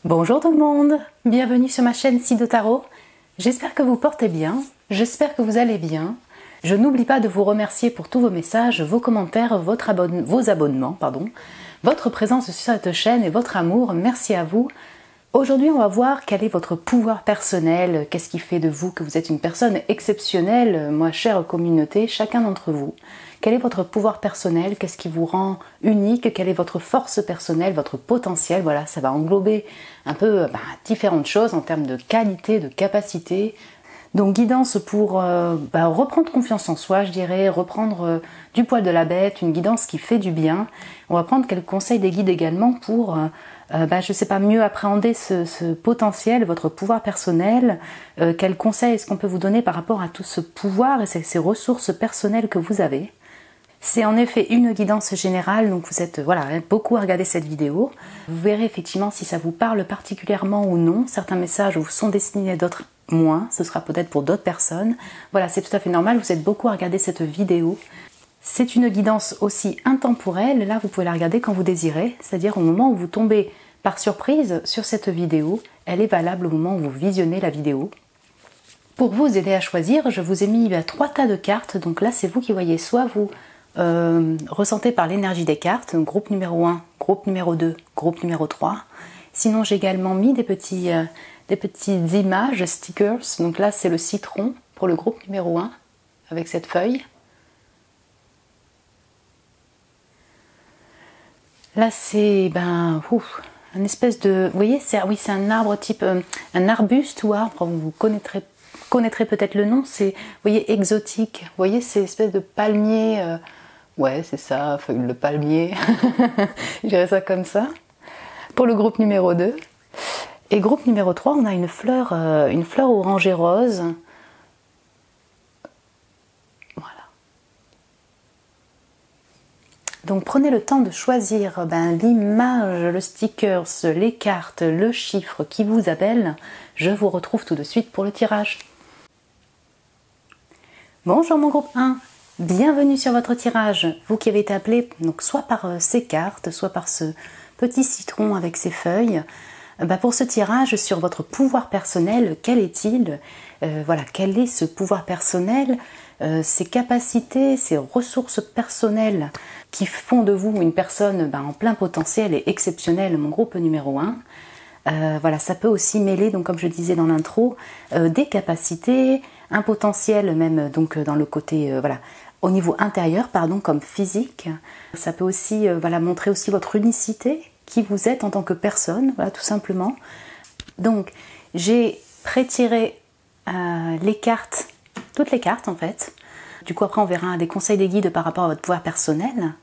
Bonjour tout le monde, bienvenue sur ma chaîne Sido Tarot. J'espère que vous portez bien, j'espère que vous allez bien. Je n'oublie pas de vous remercier pour tous vos messages, vos commentaires, vos abonnements, votre présence sur cette chaîne et votre amour, merci à vous. Aujourd'hui on va voir quel est votre pouvoir personnel, qu'est-ce qui fait de vous que vous êtes une personne exceptionnelle, moi chère communauté, chacun d'entre vous. Quel est votre pouvoir personnel, qu'est-ce qui vous rend unique, quelle est votre force personnelle, votre potentiel, voilà, ça va englober un peu différentes choses en termes de qualité, de capacité. Donc guidance pour reprendre confiance en soi, je dirais, reprendre du poil de la bête, une guidance qui fait du bien. On va prendre quelques conseils des guides également pour, je sais pas, mieux appréhender ce potentiel, votre pouvoir personnel. Quels conseils est-ce qu'on peut vous donner par rapport à tout ce pouvoir et ces ressources personnelles que vous avez? C'est en effet une guidance générale, donc vous êtes beaucoup à regarder cette vidéo. Vous verrez effectivement si ça vous parle particulièrement ou non. Certains messages vous sont destinés, d'autres moins. Ce sera peut-être pour d'autres personnes. Voilà, c'est tout à fait normal, vous êtes beaucoup à regarder cette vidéo. C'est une guidance aussi intemporelle, là vous pouvez la regarder quand vous désirez, c'est-à-dire au moment où vous tombez par surprise sur cette vidéo, elle est valable au moment où vous visionnez la vidéo. Pour vous aider à choisir, je vous ai mis 3 tas de cartes, donc là c'est vous qui voyez, soit vous ressentez par l'énergie des cartes, donc groupe numéro 1, groupe numéro 2, groupe numéro 3. Sinon j'ai également mis des petites images, stickers, donc là c'est le citron pour le groupe numéro 1, avec cette feuille. Là c'est un espèce de, vous voyez, c'est un arbre type, un arbuste ou arbre, vous connaîtrez peut-être le nom, c'est, vous voyez, exotique, vous voyez, c'est espèce de palmier, ouais c'est ça, feuille de palmier, je dirais ça comme ça, pour le groupe numéro 2. Et groupe numéro 3, on a une fleur orange et rose, voilà. Donc prenez le temps de choisir l'image, le stickers, les cartes, le chiffre qui vous appelle. Je vous retrouve tout de suite pour le tirage. Bonjour mon groupe 1, bienvenue sur votre tirage. Vous qui avez été appelé donc soit par ces cartes, soit par ce petit citron avec ses feuilles. Pour ce tirage sur votre pouvoir personnel, quel est-il? Quel est ce pouvoir personnel, ces capacités, ces ressources personnelles qui font de vous une personne en plein potentiel et exceptionnelle, mon groupe numéro 1. Ça peut aussi mêler, donc comme je disais dans l'intro, des capacités, un potentiel même donc dans le côté au niveau intérieur, comme physique. Ça peut aussi montrer aussi votre unicité, qui vous êtes en tant que personne, tout simplement. Donc j'ai pré-tiré les cartes, toutes les cartes en fait. Du coup après on verra des conseils des guides par rapport à votre pouvoir personnel.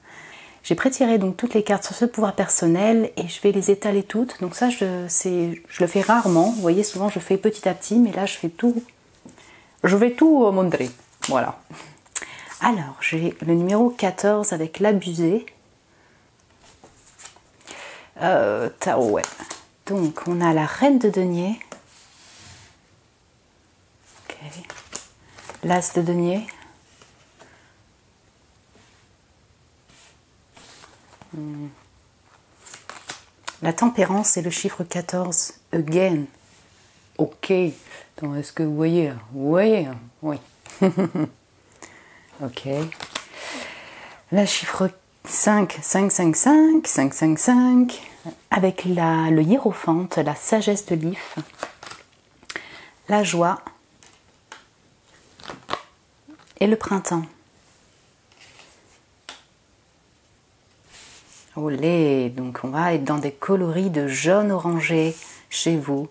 J'ai pré-tiré donc toutes les cartes sur ce pouvoir personnel et je vais les étaler toutes. Donc ça je le fais rarement, vous voyez, souvent je fais petit à petit, mais là je vais tout montrer, voilà. Alors j'ai le numéro 14 avec l'abusé. Tarot, ouais. Donc on a la reine de denier. Ok. L'as de denier. La tempérance et le chiffre 14. Again. Ok. Donc, est-ce que vous voyez? Vous voyez? Oui. Ok. La chiffre 5, 5, 5, 5, 5, 5, 5. Avec le hiérophante, la sagesse de l'if. La joie. Et le printemps. Olé, donc on va être dans des coloris de jaune orangé chez vous,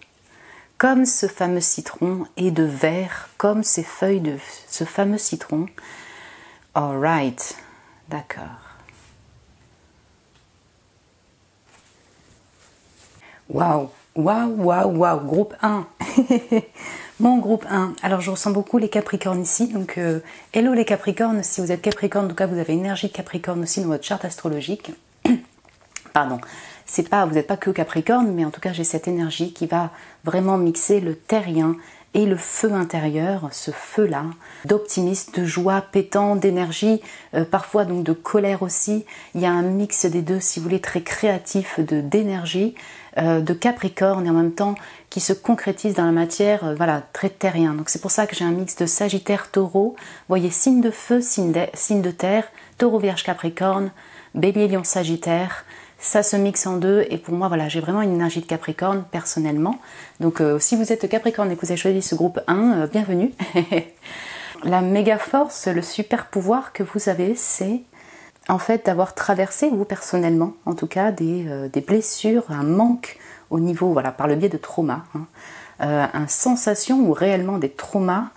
comme ce fameux citron, et de vert, comme ces feuilles de ce fameux citron. Alright, d'accord. Waouh, waouh, waouh, waouh, groupe 1. Mon groupe 1. Alors je ressens beaucoup les Capricornes ici, donc hello les Capricornes, si vous êtes Capricorne, en tout cas vous avez énergie de Capricorne aussi dans votre charte astrologique. Pardon, vous n'êtes pas que Capricorne, mais en tout cas j'ai cette énergie qui va vraiment mixer le terrien et le feu intérieur, ce feu-là, d'optimisme, de joie pétant, d'énergie, parfois donc de colère aussi. Il y a un mix des deux, si vous voulez, très créatif d'énergie. de Capricorne et en même temps qui se concrétise dans la matière, voilà, très terrien. Donc c'est pour ça que j'ai un mix de Sagittaire, Taureau. Vous voyez, signe de feu, signe de terre, Taureau, Vierge, Capricorne, Bélier, Lion, Sagittaire. Ça se mixe en deux et pour moi, voilà, j'ai vraiment une énergie de Capricorne personnellement. Donc si vous êtes Capricorne et que vous avez choisi ce groupe 1, bienvenue. La méga force, le super pouvoir que vous avez, c'est en fait d'avoir traversé, vous personnellement, en tout cas, des blessures, un manque au niveau, voilà, par le biais de traumas, une sensation ou réellement des traumas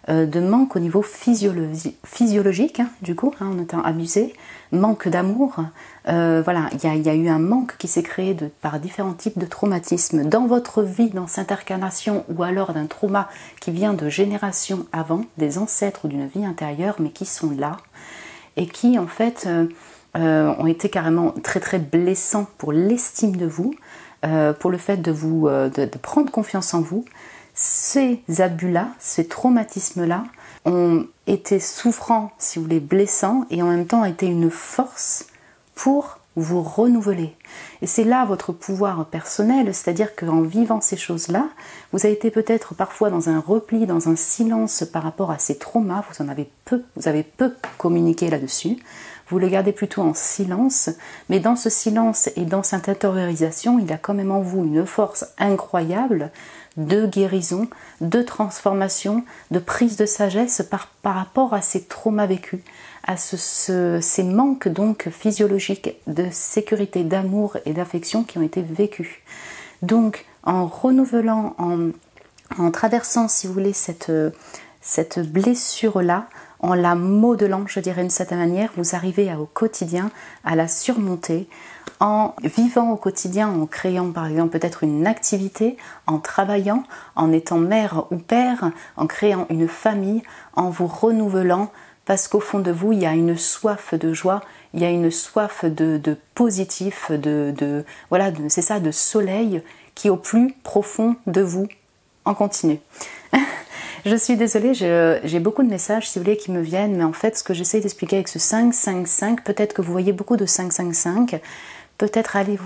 de manque au niveau physiologique, du coup, en étant abusé, manque d'amour, voilà, il y a eu un manque qui s'est créé par différents types de traumatismes dans votre vie, dans cette incarnation, ou alors d'un trauma qui vient de générations avant, des ancêtres ou d'une vie intérieure, mais qui sont là, et qui en fait ont été carrément très très blessants pour l'estime de vous, pour le fait de prendre confiance en vous. Ces abus-là, ces traumatismes-là ont été souffrants, si vous voulez, blessants, et en même temps ont été une force pour vous renouveler. Et c'est là votre pouvoir personnel, c'est-à-dire qu'en vivant ces choses-là, vous avez été peut-être parfois dans un repli, dans un silence par rapport à ces traumas, vous avez peu communiqué là-dessus, vous le gardez plutôt en silence, mais dans ce silence et dans cette intériorisation, il y a quand même en vous une force incroyable de guérison, de transformation, de prise de sagesse par rapport à ces traumas vécus, à ces manques donc physiologiques de sécurité, d'amour et d'affection qui ont été vécus. Donc en renouvelant, en traversant, si vous voulez, cette blessure-là, en la modelant, je dirais d'une certaine manière, vous arrivez au quotidien à la surmonter, en vivant au quotidien, en créant par exemple peut-être une activité, en travaillant, en étant mère ou père, en créant une famille, en vous renouvelant, parce qu'au fond de vous, il y a une soif de joie, il y a une soif de positif, voilà, c'est ça, de soleil qui est au plus profond de vous, en continu. Je suis désolée, j'ai beaucoup de messages, si vous voulez, qui me viennent, mais en fait, ce que j'essaie d'expliquer avec ce 5-5-5, peut-être que vous voyez beaucoup de 5-5-5, peut-être allez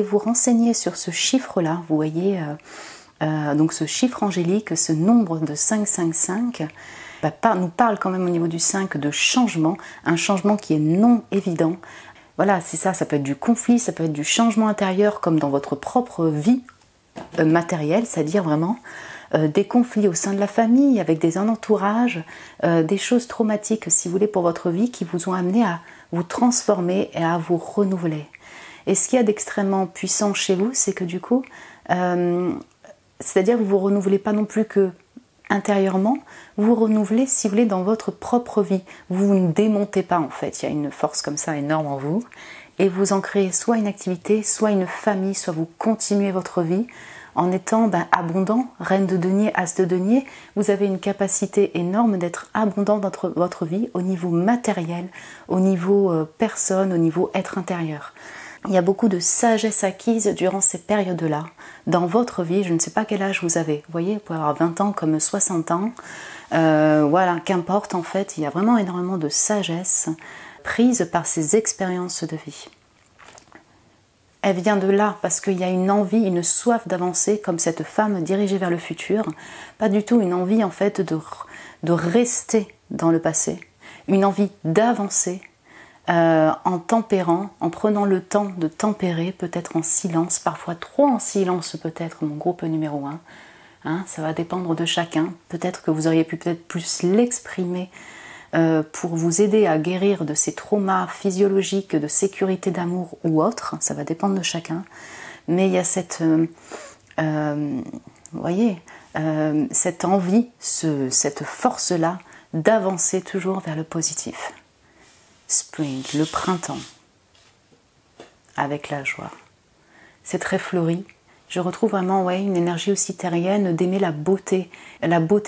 vous renseigner sur ce chiffre-là, vous voyez, donc ce chiffre angélique, ce nombre de 5-5-5, nous parle quand même au niveau du 5 de changement, un changement qui est non évident. Voilà, c'est ça, ça peut être du conflit, ça peut être du changement intérieur, comme dans votre propre vie matérielle, c'est-à-dire vraiment des conflits au sein de la famille, avec des entourages, des choses traumatiques, si vous voulez, pour votre vie, qui vous ont amené à vous transformer et à vous renouveler. Et ce qu'il y a d'extrêmement puissant chez vous, c'est que du coup, c'est-à-dire que vous ne vous renouvelez pas non plus que intérieurement, vous renouvelez, si vous voulez, dans votre propre vie. Vous ne démontez pas, en fait. Il y a une force comme ça énorme en vous. Et vous en créez soit une activité, soit une famille, soit vous continuez votre vie en étant abondant, reine de denier, as de denier. Vous avez une capacité énorme d'être abondant dans votre vie au niveau matériel, au niveau personne, au niveau être intérieur. Il y a beaucoup de sagesse acquise durant ces périodes-là. Dans votre vie, je ne sais pas quel âge vous avez. Vous voyez, vous pouvez avoir 20 ans comme 60 ans. Voilà, qu'importe en fait, il y a vraiment énormément de sagesse prise par ces expériences de vie. Elle vient de là parce qu'il y a une envie, une soif d'avancer comme cette femme dirigée vers le futur. Pas du tout une envie en fait de rester dans le passé. Une envie d'avancer. En tempérant, en prenant le temps de tempérer, peut-être en silence, parfois trop en silence peut-être, mon groupe numéro 1. Ça va dépendre de chacun. Peut-être que vous auriez pu peut-être plus l'exprimer pour vous aider à guérir de ces traumas physiologiques de sécurité, d'amour ou autres. Ça va dépendre de chacun. Mais il y a cette, vous voyez, cette envie, cette force-là d'avancer toujours vers le positif. Spring, le printemps, avec la joie. C'est très fleuri. Je retrouve vraiment une énergie aussi terrienne d'aimer la beauté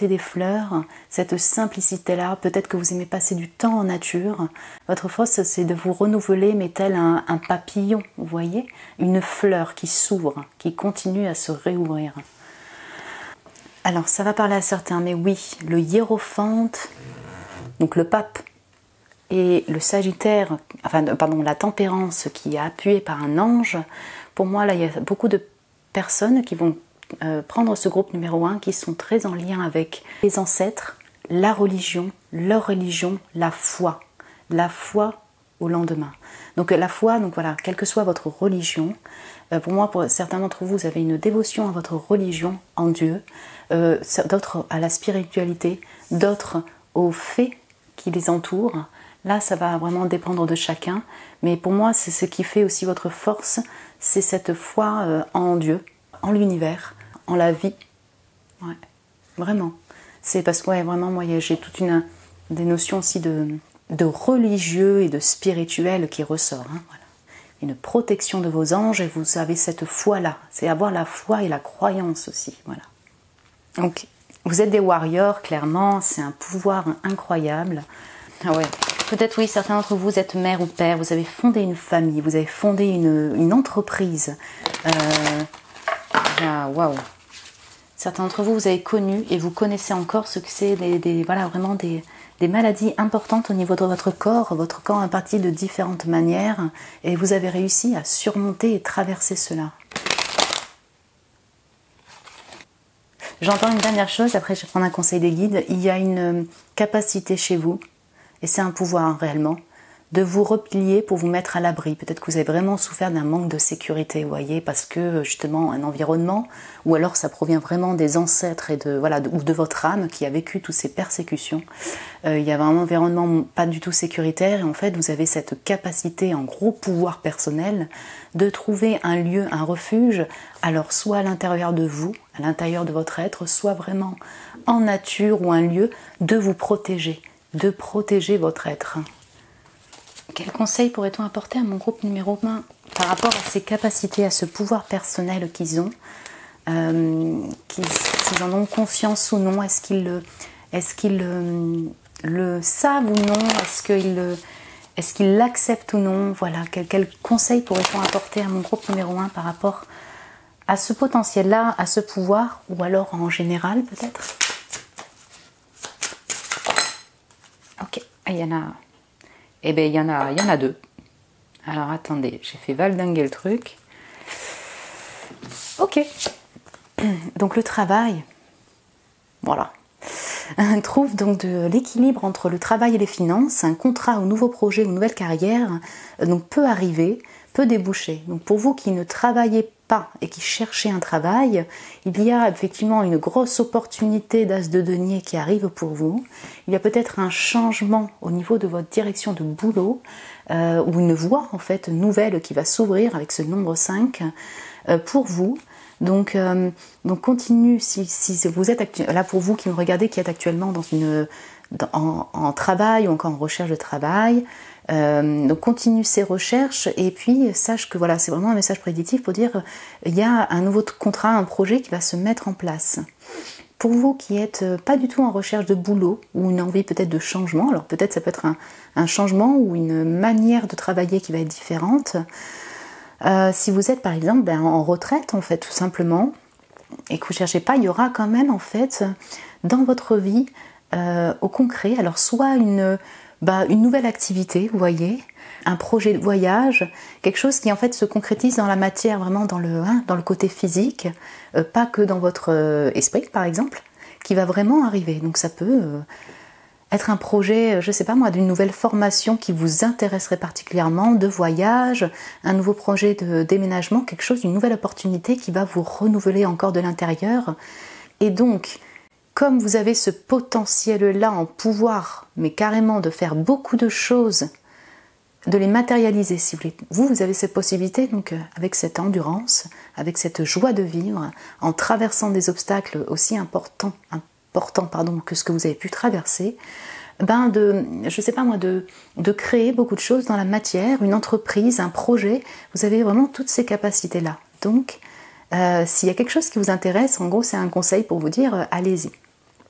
des fleurs, cette simplicité-là. Peut-être que vous aimez passer du temps en nature. Votre force, c'est de vous renouveler, mais tel un papillon, vous voyez, une fleur qui s'ouvre, qui continue à se réouvrir. Alors, ça va parler à certains, mais oui, le hiérophante, donc le pape, et le Sagittaire, la Tempérance qui est appuyée par un ange, pour moi là il y a beaucoup de personnes qui vont prendre ce groupe numéro 1, qui sont très en lien avec les ancêtres, la religion, leur religion, la foi au lendemain. Donc la foi, donc voilà, quelle que soit votre religion, pour moi, pour certains d'entre vous, vous avez une dévotion à votre religion, en Dieu, d'autres à la spiritualité, d'autres aux faits qui les entourent. Là, ça va vraiment dépendre de chacun, mais pour moi, c'est ce qui fait aussi votre force, c'est cette foi en Dieu, en l'univers, en la vie. Ouais, vraiment. C'est parce que, ouais, vraiment, moi, j'ai toute des notions aussi de religieux et de spirituel qui ressort. Hein, voilà. Une protection de vos anges, et vous avez cette foi-là. C'est avoir la foi et la croyance aussi. Voilà. Donc, vous êtes des warriors, clairement, c'est un pouvoir incroyable. Ah ouais. Peut-être, oui, certains d'entre vous êtes mère ou père, vous avez fondé une famille, vous avez fondé une entreprise. Waouh. Certains d'entre vous, vous avez connu et vous connaissez encore ce que c'est voilà, vraiment des maladies importantes au niveau de votre corps est parti de différentes manières, et vous avez réussi à surmonter et traverser cela. J'entends une dernière chose, après je vais prendre un conseil des guides. Il y a une capacité chez vous, et c'est un pouvoir réellement, de vous replier pour vous mettre à l'abri. Peut-être que vous avez vraiment souffert d'un manque de sécurité, vous voyez, parce que justement un environnement, ou alors ça provient vraiment des ancêtres et ou de votre âme qui a vécu toutes ces persécutions. Il y avait un environnement pas du tout sécuritaire, et en fait vous avez cette capacité en gros pouvoir personnel de trouver un lieu, un refuge, alors soit à l'intérieur de vous, à l'intérieur de votre être, soit vraiment en nature ou un lieu de vous protéger, de protéger votre être. Quel conseil pourrait-on apporter à mon groupe numéro 1 par rapport à ces capacités, à ce pouvoir personnel qu'ils ont, s'ils en ont conscience ou non, est-ce qu'ils le savent ou non, est-ce qu'ils l'acceptent ou non, voilà, quel conseil pourrait-on apporter à mon groupe numéro 1 par rapport à ce potentiel-là, à ce pouvoir, ou alors en général peut-être? Ok, il y en a... Eh bien, il y en a deux. Alors, attendez, j'ai fait valdinguer le truc. Ok. Donc, le travail. Voilà. On trouve donc de l'équilibre entre le travail et les finances. Un contrat ou nouveau projet ou nouvelle carrière donc peut arriver, peut déboucher. Donc, pour vous qui ne travaillez pas et qui cherchez un travail, il y a effectivement une grosse opportunité d'as de denier qui arrive pour vous. Il y a peut-être un changement au niveau de votre direction de boulot, ou une voie en fait nouvelle qui va s'ouvrir avec ce nombre 5 pour vous. Donc continue, si vous êtes là, pour vous qui me regardez, qui êtes actuellement en travail ou encore en recherche de travail, donc continue ces recherches, et puis sache que voilà, c'est vraiment un message prédictif pour dire il y a un nouveau contrat, un projet qui va se mettre en place. Pour vous qui êtes pas du tout en recherche de boulot, ou une envie peut-être de changement, alors peut-être ça peut être un changement ou une manière de travailler qui va être différente. Si vous êtes par exemple en retraite en fait tout simplement, et que vous ne cherchez pas, il y aura quand même en fait dans votre vie au concret, alors soit une nouvelle activité, vous voyez, un projet de voyage, quelque chose qui en fait se concrétise dans la matière, vraiment dans le côté physique, pas que dans votre esprit par exemple, qui va vraiment arriver. Donc ça peut être un projet, je sais pas moi, d'une nouvelle formation qui vous intéresserait particulièrement, de voyage, un nouveau projet de déménagement, quelque chose, une nouvelle opportunité qui va vous renouveler encore de l'intérieur. Et donc, comme vous avez ce potentiel-là en pouvoir, mais carrément de faire beaucoup de choses, de les matérialiser, si vous voulez. Vous avez cette possibilité, donc avec cette endurance, avec cette joie de vivre, en traversant des obstacles aussi importants que ce que vous avez pu traverser, je sais pas moi, de créer beaucoup de choses dans la matière, une entreprise, un projet. Vous avez vraiment toutes ces capacités-là. Donc, s'il y a quelque chose qui vous intéresse, en gros, c'est un conseil pour vous dire, allez-y.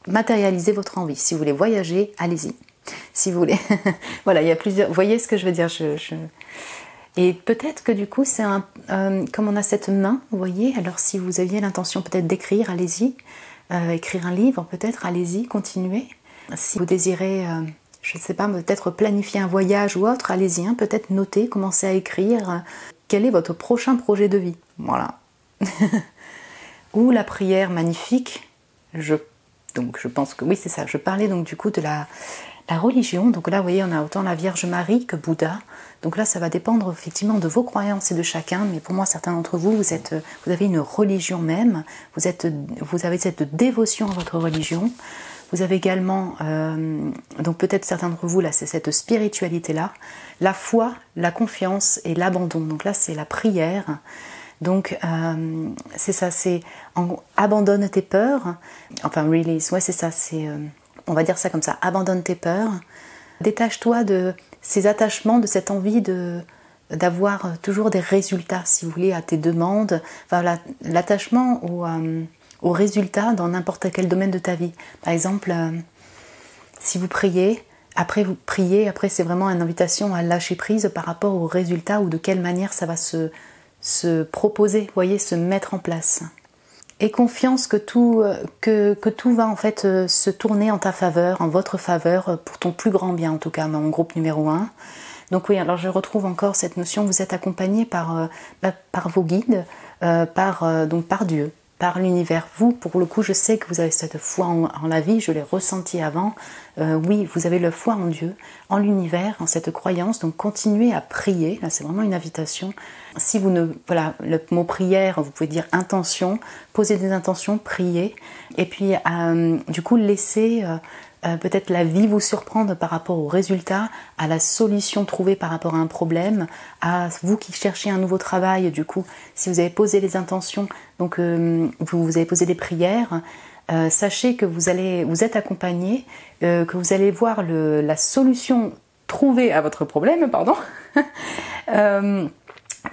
Matérialisez votre envie. Si vous voulez voyager, allez-y. Si vous voulez... voilà, il y a plusieurs... Vous voyez ce que je veux dire, Et peut-être que du coup, c'est comme on a cette main, vous voyez, alors si vous aviez l'intention peut-être d'écrire, allez-y. Écrire un livre, peut-être, allez-y, continuez. Si vous désirez, je ne sais pas, peut-être planifier un voyage ou autre, allez-y, hein, peut-être noter, commencer à écrire quel est votre prochain projet de vie. Voilà. ou la prière magnifique. Donc je pense que oui, c'est ça. Je parlais donc du coup de la religion. Donc là, vous voyez, on a autant la Vierge Marie que Bouddha. Donc là, ça va dépendre effectivement de vos croyances et de chacun. Mais pour moi, certains d'entre vous, vous avez une religion même. Vous avez cette dévotion à votre religion. Vous avez également, donc peut-être certains d'entre vous, là, c'est cette spiritualité-là. La foi, la confiance et l'abandon. Donc là, c'est la prière. Donc c'est ça, c'est abandonne tes peurs. Enfin, release, ouais, c'est ça, on va dire ça comme ça, abandonne tes peurs. Détache-toi de ces attachements, de cette envie d'avoir toujours des résultats, si vous voulez, à tes demandes. Enfin, l'attachement aux résultats dans n'importe quel domaine de ta vie. Par exemple, si vous priez, après c'est vraiment une invitation à lâcher prise par rapport aux résultats ou de quelle manière ça va se proposer, vous voyez, se mettre en place. Et confiance que tout va en fait se tourner en ta faveur, en votre faveur, pour ton plus grand bien en tout cas, mon groupe numéro 1. Donc oui, alors je retrouve encore cette notion, vous êtes accompagné par vos guides, donc par Dieu, par l'univers. Vous, pour le coup, je sais que vous avez cette foi en la vie, je l'ai ressenti avant. Oui, vous avez la foi en Dieu, en l'univers, en cette croyance, donc continuez à prier. Là, c'est vraiment une invitation. Si vous ne... Voilà, le mot prière, vous pouvez dire intention, poser des intentions, prier. Et puis, du coup, laissez peut-être la vie vous surprendre par rapport aux résultats, à la solution trouvée par rapport à un problème, à vous qui cherchez un nouveau travail. Du coup, si vous avez posé les intentions, donc vous avez posé des prières, sachez que vous êtes accompagné, que vous allez voir la solution trouvée à votre problème, pardon,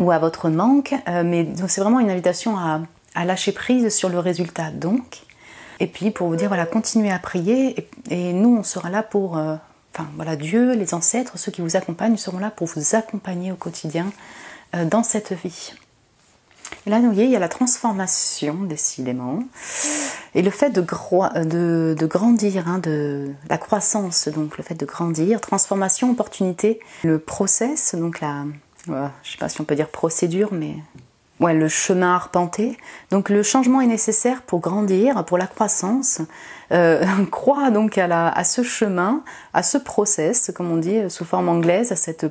ou à votre manque, mais c'est vraiment une invitation à lâcher prise sur le résultat. Donc, et puis pour vous dire, voilà, continuez à prier, et nous on sera là pour, enfin voilà, Dieu, les ancêtres, ceux qui vous accompagnent seront là pour vous accompagner au quotidien dans cette vie. Et là, vous voyez, il y a la transformation, décidément, et le fait de grandir, hein, de la croissance, donc le fait de grandir, transformation, opportunité, le process, donc je ne sais pas si on peut dire procédure, mais ouais, le chemin à arpenter. Donc le changement est nécessaire pour grandir, pour la croissance. Crois donc à ce chemin, à ce process, comme on dit sous forme anglaise, à cette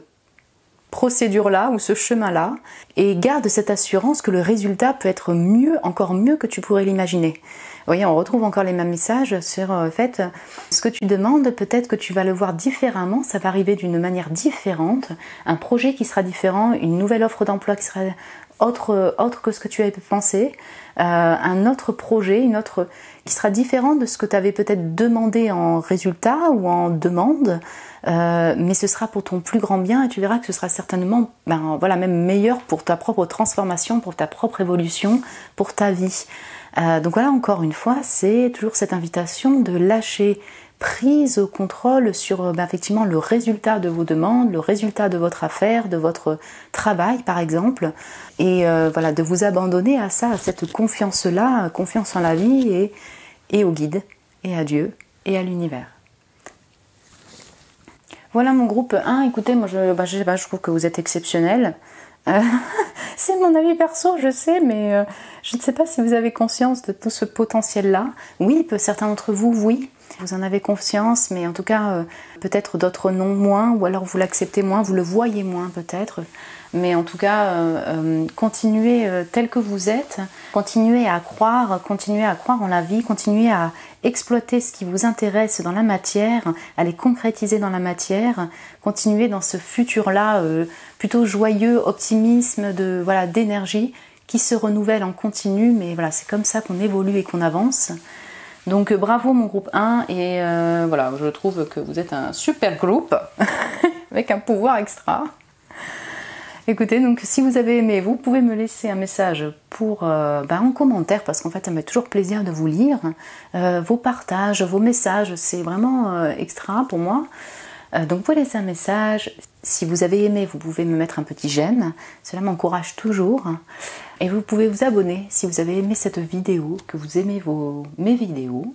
procédure-là ou ce chemin-là, et garde cette assurance que le résultat peut être mieux, encore mieux que tu pourrais l'imaginer. Vous voyez, on retrouve encore les mêmes messages sur le fait, ce que tu demandes, peut-être que tu vas le voir différemment, ça va arriver d'une manière différente, un projet qui sera différent, une nouvelle offre d'emploi qui sera autre que ce que tu avais pensé, un autre projet, qui sera différent de ce que tu avais peut-être demandé en résultat ou en demande, mais ce sera pour ton plus grand bien et tu verras que ce sera certainement même meilleur pour ta propre transformation, pour ta propre évolution, pour ta vie. Donc voilà, encore une fois, c'est toujours cette invitation de lâcher prise au contrôle sur effectivement le résultat de vos demandes, le résultat de votre affaire, de votre travail par exemple, et voilà, de vous abandonner à ça, à cette confiance-là, confiance en la vie et au guide, et à Dieu, et à l'univers. Voilà mon groupe 1, écoutez, moi je trouve que vous êtes exceptionnels. C'est mon avis perso, je sais, mais je ne sais pas si vous avez conscience de tout ce potentiel-là. Oui, certains d'entre vous, oui, vous en avez conscience, mais en tout cas, peut-être d'autres non moins, ou alors vous l'acceptez moins, vous le voyez moins peut-être. Mais en tout cas, continuez tel que vous êtes, continuez à croire en la vie, continuez à exploiter ce qui vous intéresse dans la matière, à les concrétiser dans la matière, continuez dans ce futur-là plutôt joyeux, optimisme, d'énergie qui se renouvelle en continu, mais voilà, c'est comme ça qu'on évolue et qu'on avance. Donc bravo mon groupe 1, et voilà, je trouve que vous êtes un super groupe avec un pouvoir extra. Écoutez, donc si vous avez aimé, vous pouvez me laisser un message en commentaire, parce qu'en fait ça me fait toujours plaisir de vous lire, vos partages, vos messages, c'est vraiment extra pour moi. Donc vous pouvez laisser un message, si vous avez aimé vous pouvez me mettre un petit j'aime, cela m'encourage toujours, et vous pouvez vous abonner si vous avez aimé cette vidéo, que vous aimez mes vidéos.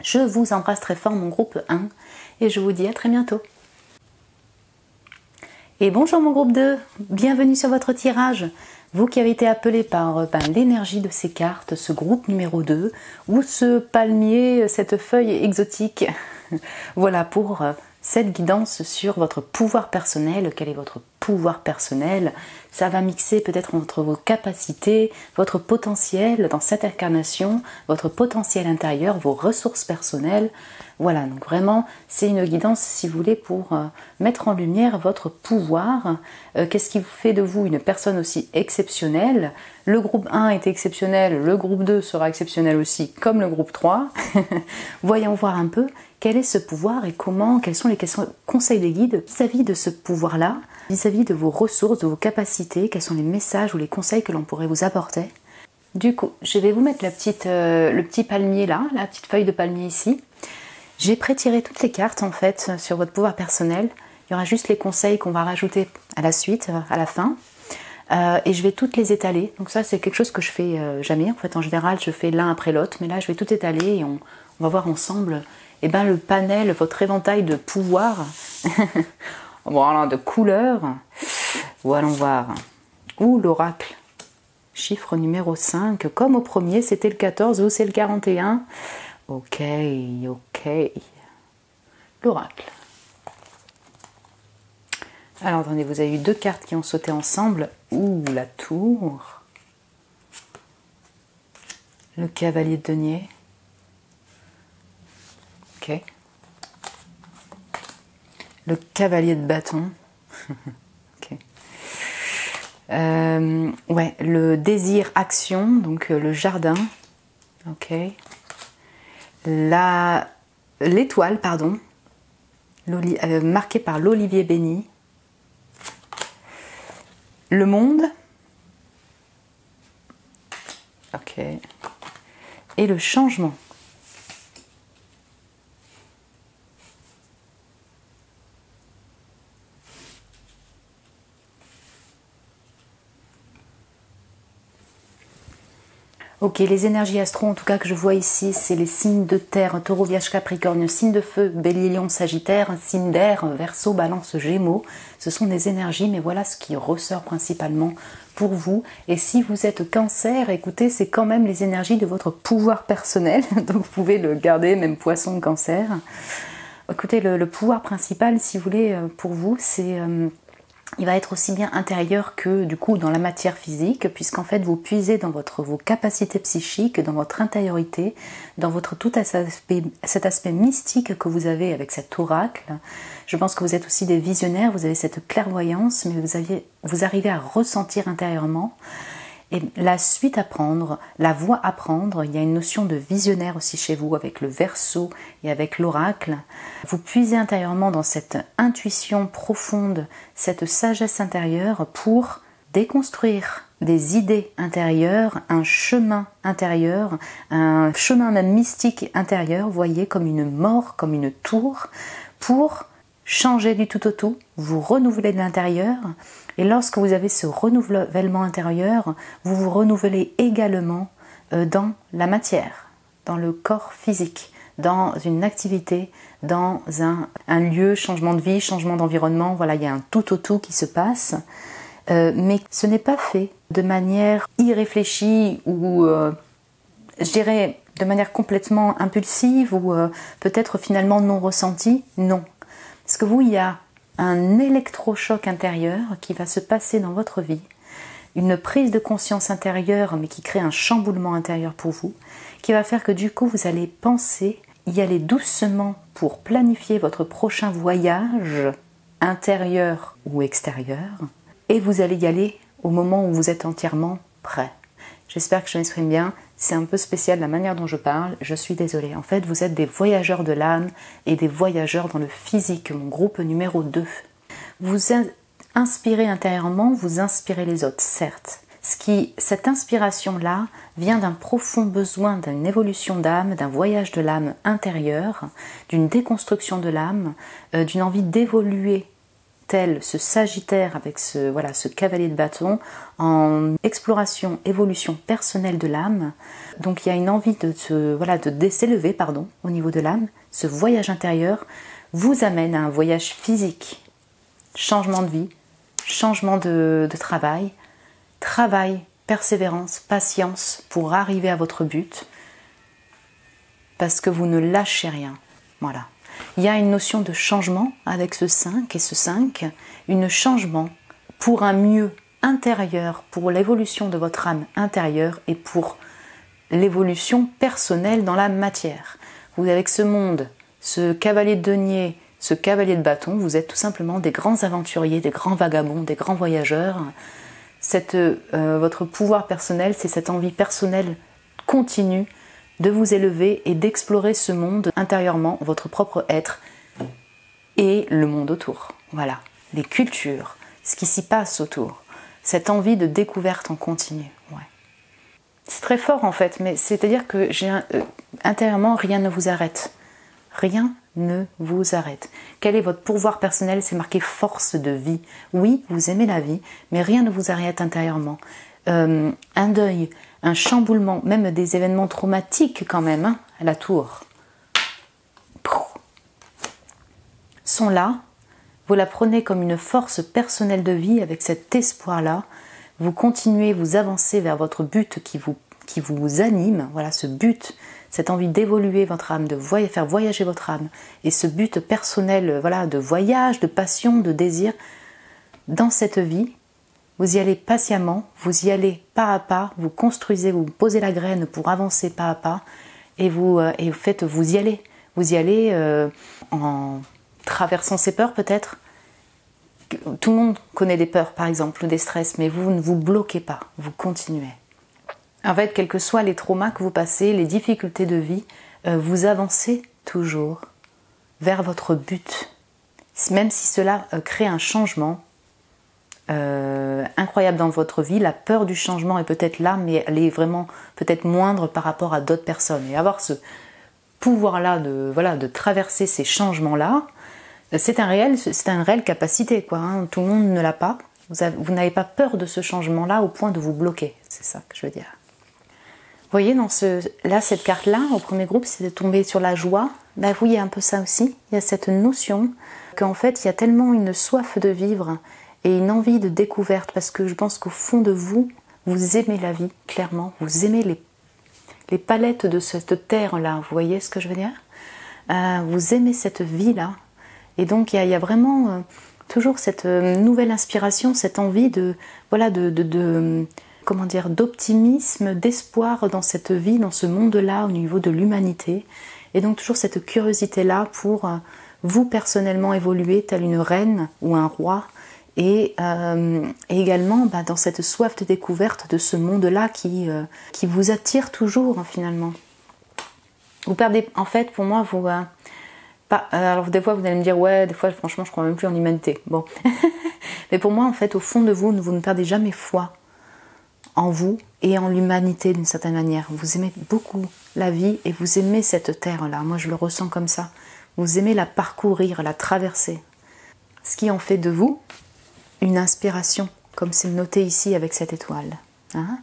Je vous embrasse très fort mon groupe 1, et je vous dis à très bientôt. Et bonjour mon groupe 2, bienvenue sur votre tirage. Vous qui avez été appelé par l'énergie de ces cartes, ce groupe numéro 2, ou ce palmier, cette feuille exotique. Voilà pour cette guidance sur votre pouvoir personnel. Quel est votre pouvoir personnel? Ça va mixer peut-être entre vos capacités, votre potentiel dans cette incarnation, votre potentiel intérieur, vos ressources personnelles. Voilà, donc vraiment, c'est une guidance, si vous voulez, pour mettre en lumière votre pouvoir. Qu'est-ce qui fait de vous une personne aussi exceptionnelle? Le groupe 1 est exceptionnel, le groupe 2 sera exceptionnel aussi, comme le groupe 3. Voyons voir un peu quel est ce pouvoir et quels sont les conseils des guides vis-à-vis de ce pouvoir-là, vis-à-vis de vos ressources, de vos capacités, quels sont les messages ou les conseils que l'on pourrait vous apporter. Du coup, je vais vous mettre le petit palmier là, la petite feuille de palmier ici. J'ai pré-tiré toutes les cartes en fait sur votre pouvoir personnel. Il y aura juste les conseils qu'on va rajouter à la suite, à la fin. Et je vais toutes les étaler. Donc ça c'est quelque chose que je fais jamais. En fait en général je fais l'un après l'autre. Mais là je vais tout étaler et on va voir ensemble le panel, votre éventail de pouvoir. Voilà, de couleurs. Allons voir. Ouh, l'oracle. Chiffre numéro 5. Comme au premier c'était le 14 ou c'est le 41. Ok. L'oracle. Alors attendez, vous avez eu 2 cartes qui ont sauté ensemble. Ouh, la tour. Le cavalier de denier. Ok. Le cavalier de bâton. Ok. Ouais, le désir action, donc le jardin. Ok. L'étoile, pardon. Marquée par l'olivier béni. Le monde. Ok. Et le changement. Ok, les énergies astro en tout cas que je vois ici, c'est les signes de terre, taureau, vierge, capricorne, signe de feu, bélier, lion, sagittaire, signe d'air, verseau, balance, gémeaux. Ce sont des énergies, mais voilà ce qui ressort principalement pour vous. Et si vous êtes cancer, écoutez, c'est quand même les énergies de votre pouvoir personnel. Donc vous pouvez le garder, même poisson, cancer. Écoutez, le pouvoir principal, si vous voulez, pour vous, c'est... il va être aussi bien intérieur que du coup dans la matière physique, puisqu'en fait vous puisez dans vos capacités psychiques, dans votre intériorité, dans tout cet aspect mystique que vous avez avec cet oracle. Je pense que vous êtes aussi des visionnaires, vous avez cette clairvoyance, mais vous arrivez à ressentir intérieurement. Et la suite à prendre, la voie à prendre, il y a une notion de visionnaire aussi chez vous avec le verseau et avec l'oracle. Vous puisez intérieurement dans cette intuition profonde, cette sagesse intérieure pour déconstruire des idées intérieures, un chemin intérieur, un chemin même mystique intérieur, voyez, comme une mort, comme une tour, pour changer du tout au tout, vous renouveler de l'intérieur. Et lorsque vous avez ce renouvellement intérieur, vous vous renouvelez également dans la matière, dans le corps physique, dans une activité, dans un lieu, changement de vie, changement d'environnement. Voilà, il y a un tout au tout qui se passe. Mais ce n'est pas fait de manière irréfléchie ou, je dirais, de manière complètement impulsive ou peut-être finalement non ressentie. Non. Parce que vous, il y a un électrochoc intérieur qui va se passer dans votre vie, une prise de conscience intérieure mais qui crée un chamboulement intérieur pour vous, qui va faire que du coup vous allez penser y aller doucement pour planifier votre prochain voyage intérieur ou extérieur, et vous allez y aller au moment où vous êtes entièrement prêt. J'espère que je m'exprime bien. C'est un peu spécial la manière dont je parle, je suis désolée. En fait, vous êtes des voyageurs de l'âme et des voyageurs dans le physique, mon groupe numéro 2. Vous inspirez intérieurement, vous inspirez les autres, certes. Cette inspiration-là vient d'un profond besoin d'une évolution d'âme, d'un voyage de l'âme intérieure, d'une déconstruction de l'âme, d'une envie d'évoluer tel ce Sagittaire avec ce cavalier de bâton en exploration, évolution personnelle de l'âme. Donc il y a une envie de s'élever au niveau de l'âme. Ce voyage intérieur vous amène à un voyage physique, changement de vie, changement de travail, travail, persévérance, patience pour arriver à votre but, parce que vous ne lâchez rien. Voilà. Il y a une notion de changement avec ce 5 et ce 5, un changement pour un mieux intérieur, pour l'évolution de votre âme intérieure et pour l'évolution personnelle dans la matière. Vous, avec ce monde, ce cavalier de denier, ce cavalier de bâton, vous êtes tout simplement des grands aventuriers, des grands vagabonds, des grands voyageurs. Votre pouvoir personnel, c'est cette envie personnelle continue de vous élever et d'explorer ce monde intérieurement, votre propre être et le monde autour. Voilà, les cultures, ce qui s'y passe autour, cette envie de découverte en continu. Ouais. C'est très fort en fait, mais c'est-à-dire que intérieurement, rien ne vous arrête. Rien ne vous arrête. Quel est votre pouvoir personnel? C'est marqué force de vie. Oui, vous aimez la vie, mais rien ne vous arrête intérieurement. Un deuil, un chamboulement, même des événements traumatiques quand même, hein, à la tour, sont là. Vous la prenez comme une force personnelle de vie avec cet espoir-là. Vous continuez, vous avancez vers votre but qui vous anime. Voilà ce but, cette envie d'évoluer votre âme, de faire voyager votre âme. Et ce but personnel, voilà, de voyage, de passion, de désir dans cette vie. Vous y allez patiemment, vous y allez pas à pas, vous construisez, vous posez la graine pour avancer pas à pas et vous y allez. Vous y allez en traversant ses peurs peut-être. Tout le monde connaît des peurs par exemple ou des stress, mais vous ne vous bloquez pas, vous continuez. En fait, quels que soient les traumas que vous passez, les difficultés de vie, vous avancez toujours vers votre but. Même si cela crée un changement incroyable dans votre vie, la peur du changement est peut-être là, mais elle est vraiment peut-être moindre par rapport à d'autres personnes. Et avoir ce pouvoir-là de traverser ces changements-là, c'est une réelle capacité, quoi, hein. Tout le monde ne l'a pas. Vous n'avez pas peur de ce changement-là au point de vous bloquer. C'est ça que je veux dire. Vous voyez, cette carte-là, au premier groupe, c'est de tomber sur la joie. Ben, vous voyez un peu ça aussi. Il y a cette notion qu'en fait, il y a tellement une soif de vivre et une envie de découverte, parce que je pense qu'au fond de vous, vous aimez la vie, clairement. Vous aimez les palettes de cette terre-là. Vous voyez ce que je veux dire? Vous aimez cette vie-là. Et donc, il y a vraiment toujours cette nouvelle inspiration, cette envie d'optimisme, d'espoir dans cette vie, dans ce monde-là, au niveau de l'humanité. Et donc, toujours cette curiosité-là pour vous personnellement évoluer telle une reine ou un roi. Et également dans cette soif de découverte de ce monde-là qui vous attire toujours, hein, finalement. Vous perdez, en fait, pour moi, alors des fois vous allez me dire ouais, des fois franchement je crois même plus en l'humanité. Bon, mais pour moi en fait au fond de vous, vous ne perdez jamais foi en vous et en l'humanité d'une certaine manière. Vous aimez beaucoup la vie et vous aimez cette terre-là. Moi je le ressens comme ça. Vous aimez la parcourir, la traverser. Ce qui en fait de vous une inspiration, comme c'est noté ici avec cette étoile. Hein,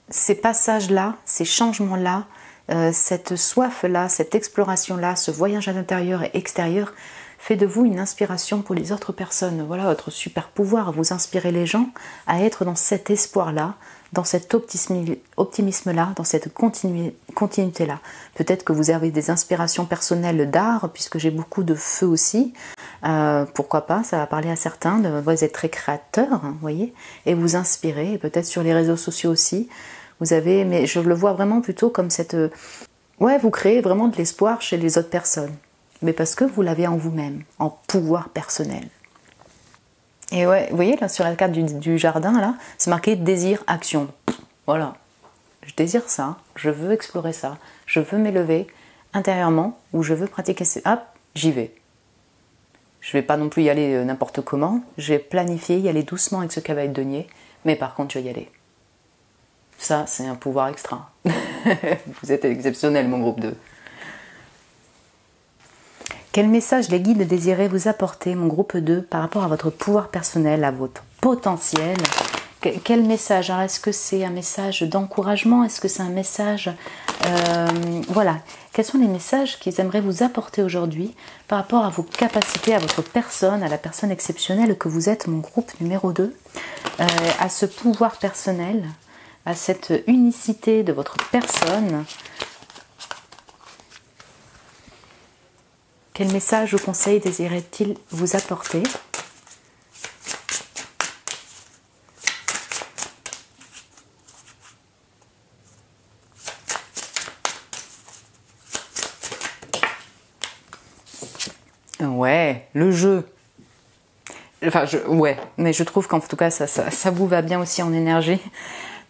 ces passages-là, ces changements-là, cette soif-là, cette exploration-là, ce voyage à l'intérieur et extérieur fait de vous une inspiration pour les autres personnes. Voilà votre super pouvoir, vous inspirez les gens à être dans cet espoir-là, dans cet optimisme-là, dans cette continuité-là. Peut-être que vous avez des inspirations personnelles d'art, puisque j'ai beaucoup de feu aussi. Pourquoi pas, ça va parler à certains. Vous êtes très créateurs, hein, vous voyez, et vous inspirez, et peut-être sur les réseaux sociaux aussi. Vous avez, mais je le vois vraiment plutôt comme vous créez vraiment de l'espoir chez les autres personnes. Mais parce que vous l'avez en vous-même, en pouvoir personnel. Et ouais, vous voyez là sur la carte du jardin, là, c'est marqué désir, action. Voilà. Je désire ça, je veux explorer ça, je veux m'élever intérieurement, ou je veux pratiquer hop, j'y vais. Je vais pas non plus y aller n'importe comment, je vais planifier, y aller doucement avec ce cavalier de denier, mais par contre je vais y aller. Ça, c'est un pouvoir extra. Vous êtes exceptionnel, mon groupe 2. Quel message les guides désiraient vous apporter, mon groupe 2, par rapport à votre pouvoir personnel, à votre potentiel? Quel message? Est-ce que c'est un message d'encouragement? Est-ce que c'est un message Voilà, quels sont les messages qu'ils aimeraient vous apporter aujourd'hui par rapport à vos capacités, à votre personne, à la personne exceptionnelle que vous êtes, mon groupe numéro 2, à ce pouvoir personnel, à cette unicité de votre personne. Quel message ou conseil désirait-il vous apporter ? Ouais, le jeu. Enfin, ouais, mais je trouve qu'en tout cas, ça vous va bien aussi en énergie.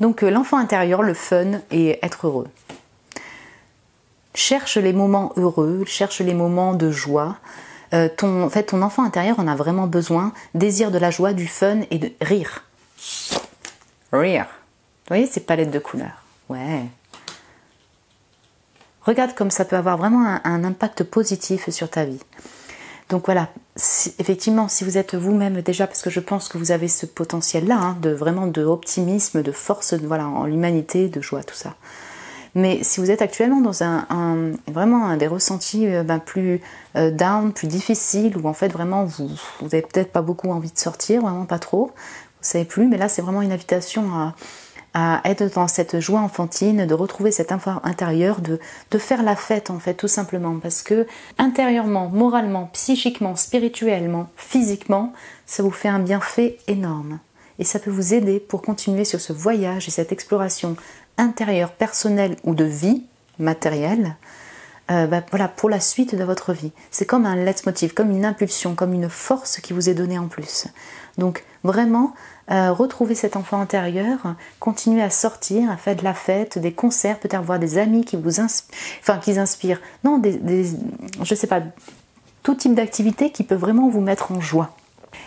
Donc, l'enfant intérieur, le fun et être heureux. Cherche les moments heureux, cherche les moments de joie. En fait, ton enfant intérieur en a vraiment besoin. Désir de la joie, du fun et de rire. Rire. Vous voyez ces palettes de couleurs? Ouais. Regarde comme ça peut avoir vraiment un impact positif sur ta vie. Donc voilà, effectivement, si vous êtes vous-même déjà, parce que je pense que vous avez ce potentiel-là, hein, vraiment de optimisme, de force, voilà, en l'humanité, de joie, tout ça. Mais si vous êtes actuellement dans vraiment des ressentis plus down, plus difficiles, où en fait vraiment vous avez peut-être pas beaucoup envie de sortir, vraiment pas trop, vous savez plus, mais là c'est vraiment une invitation à être dans cette joie enfantine, de retrouver cet enfant intérieur, de faire la fête en fait tout simplement, parce que intérieurement, moralement, psychiquement, spirituellement, physiquement, ça vous fait un bienfait énorme. Et ça peut vous aider pour continuer sur ce voyage et cette exploration intérieure, personnelle ou de vie matérielle, voilà, pour la suite de votre vie. C'est comme un leitmotiv, comme une impulsion, comme une force qui vous est donnée en plus. Donc vraiment, retrouvez cet enfant intérieur, continuez à sortir, à faire de la fête, des concerts, peut-être voir des amis qui vous inspirent. Non, je sais pas, tout type d'activité qui peut vraiment vous mettre en joie.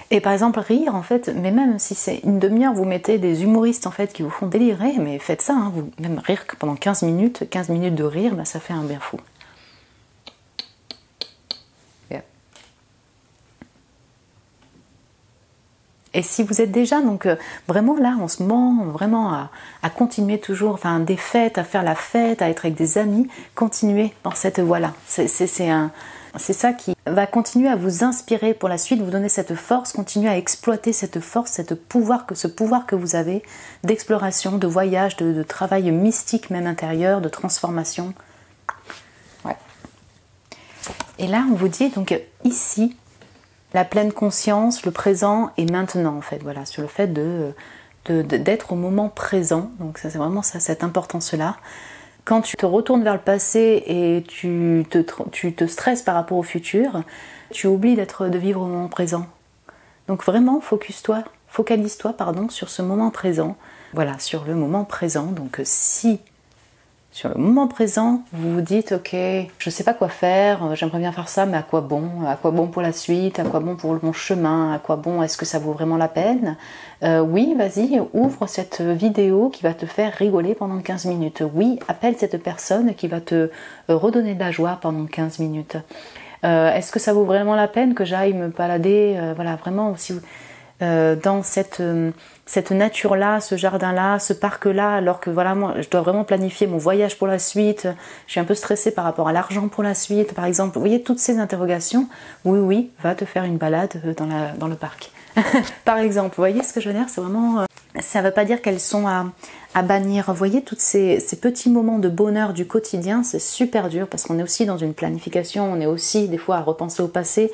Et par exemple rire en fait, mais même si c'est une demi-heure, vous mettez des humoristes en fait qui vous font délirer, mais faites ça, hein, vous même rire pendant 15 minutes de rire, ça fait un bien fou. Yeah. Et si vous êtes déjà donc vraiment là en ce moment, vraiment à continuer toujours, enfin des fêtes, à faire la fête, à être avec des amis, continuez dans cette voie-là. C'est ça qui va continuer à vous inspirer pour la suite, vous donner cette force, continuer à exploiter cette force, ce pouvoir que vous avez d'exploration, de voyage, de travail mystique même intérieur, de transformation. Ouais. Et là, on vous dit donc ici, la pleine conscience, le présent et maintenant en fait, voilà, sur le fait d'être au moment présent. Donc ça, c'est vraiment ça, cette importance-là. Quand tu te retournes vers le passé et tu te stresses par rapport au futur, tu oublies de vivre au moment présent. Donc vraiment, focalise-toi, sur ce moment présent. Voilà, sur le moment présent. Donc si, sur le moment présent, vous vous dites, ok, je sais pas quoi faire, j'aimerais bien faire ça, mais à quoi bon? À quoi bon pour la suite? À quoi bon pour mon chemin? À quoi bon? Est-ce que ça vaut vraiment la peine? Oui, vas-y, ouvre cette vidéo qui va te faire rigoler pendant 15 minutes. Oui, appelle cette personne qui va te redonner de la joie pendant 15 minutes. Est-ce que ça vaut vraiment la peine que j'aille me balader voilà, vraiment aussi dans cette nature-là, ce jardin-là, ce parc-là, alors que voilà, moi, je dois vraiment planifier mon voyage pour la suite. Je suis un peu stressée par rapport à l'argent pour la suite, par exemple. Vous voyez, toutes ces interrogations, oui, va te faire une balade dans le parc. Par exemple, vous voyez ce que je veux dire? C'est vraiment... ça ne veut pas dire qu'elles sont à bannir. Vous voyez, tous ces petits moments de bonheur du quotidien, c'est super dur parce qu'on est aussi dans une planification, on est aussi des fois à repenser au passé.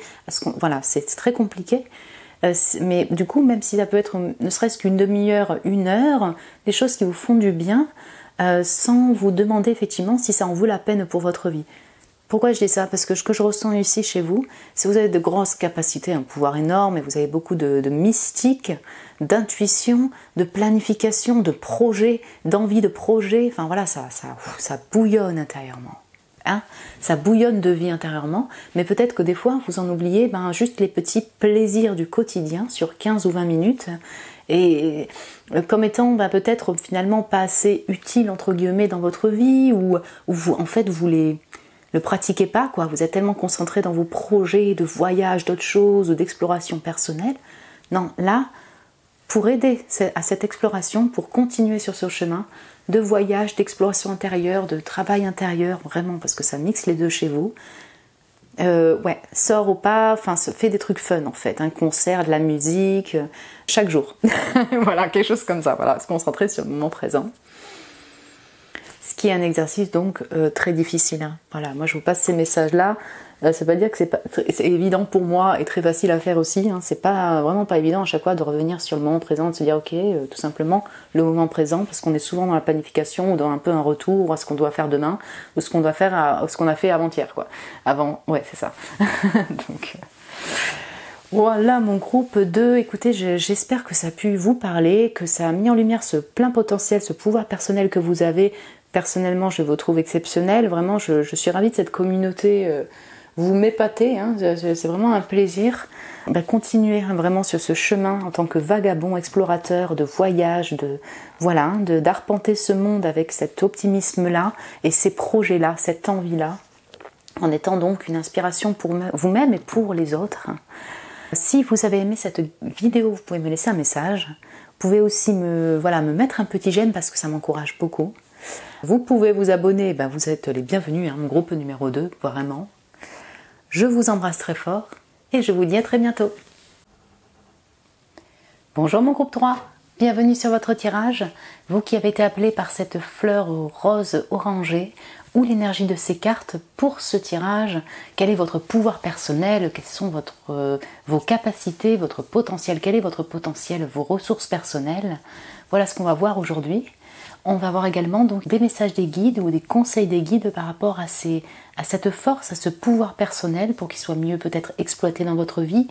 Voilà, c'est très compliqué. Mais du coup, même si ça peut être ne serait-ce qu'une demi-heure, une heure, des choses qui vous font du bien, sans vous demander effectivement si ça en vaut la peine pour votre vie. Pourquoi je dis ça? Parce que ce que je ressens ici chez vous, c'est que vous avez de grosses capacités, un pouvoir énorme, et vous avez beaucoup de mystique, d'intuition, de planification, de projet, d'envie de projet. Enfin voilà, ça bouillonne intérieurement. Hein, ça bouillonne de vie intérieurement, mais peut-être que des fois vous en oubliez juste les petits plaisirs du quotidien sur 15 ou 20 minutes et comme étant peut-être finalement pas assez utiles entre guillemets dans votre vie ou vous en fait vous le pratiquez pas quoi, vous êtes tellement concentré dans vos projets de voyage, d'autres choses ou d'exploration personnelle. Non, là, pour aider à cette exploration, pour continuer sur ce chemin, de voyage, d'exploration intérieure, de travail intérieur, vraiment, parce que ça mixe les deux chez vous. Ouais, sors au pas, enfin, fais des trucs fun en fait, un concert, de la musique, chaque jour. Voilà, quelque chose comme ça, voilà, se concentrer sur le moment présent. Ce qui est un exercice donc très difficile. Hein. Voilà, moi je vous passe ces messages-là. Ça veut pas dire que c'est évident pour moi et très facile à faire aussi. Hein. C'est pas vraiment pas évident à chaque fois de revenir sur le moment présent, de se dire ok, tout simplement le moment présent, parce qu'on est souvent dans la planification ou dans un peu un retour à ce qu'on doit faire demain ou ce qu'on doit faire, ce qu'on a fait avant-hier quoi. Avant, ouais c'est ça. Donc voilà mon groupe 2, écoutez, j'espère que ça a pu vous parler, que ça a mis en lumière ce plein potentiel, ce pouvoir personnel que vous avez. Personnellement, je vous trouve exceptionnel, vraiment, je suis ravie de cette communauté, vous m'épatez, hein, c'est vraiment un plaisir. Continuez hein, vraiment sur ce chemin en tant que vagabond, explorateur, de voyage, voilà, d'arpenter ce monde avec cet optimisme-là et ces projets-là, cette envie-là, en étant donc une inspiration pour vous-même et pour les autres. Si vous avez aimé cette vidéo, vous pouvez me laisser un message. Vous pouvez aussi me mettre un petit j'aime parce que ça m'encourage beaucoup. Vous pouvez vous abonner, vous êtes les bienvenus, hein, mon groupe numéro 2, vraiment. Je vous embrasse très fort et je vous dis à très bientôt. Bonjour mon groupe 3, bienvenue sur votre tirage. Vous qui avez été appelé par cette fleur rose orangée ou l'énergie de ces cartes pour ce tirage, quel est votre pouvoir personnel, quelles sont vos capacités, votre potentiel, quel est votre potentiel, vos ressources personnelles. Voilà ce qu'on va voir aujourd'hui. On va voir également donc des messages des guides ou des conseils des guides par rapport à cette force, à ce pouvoir personnel pour qu'il soit mieux peut-être exploité dans votre vie,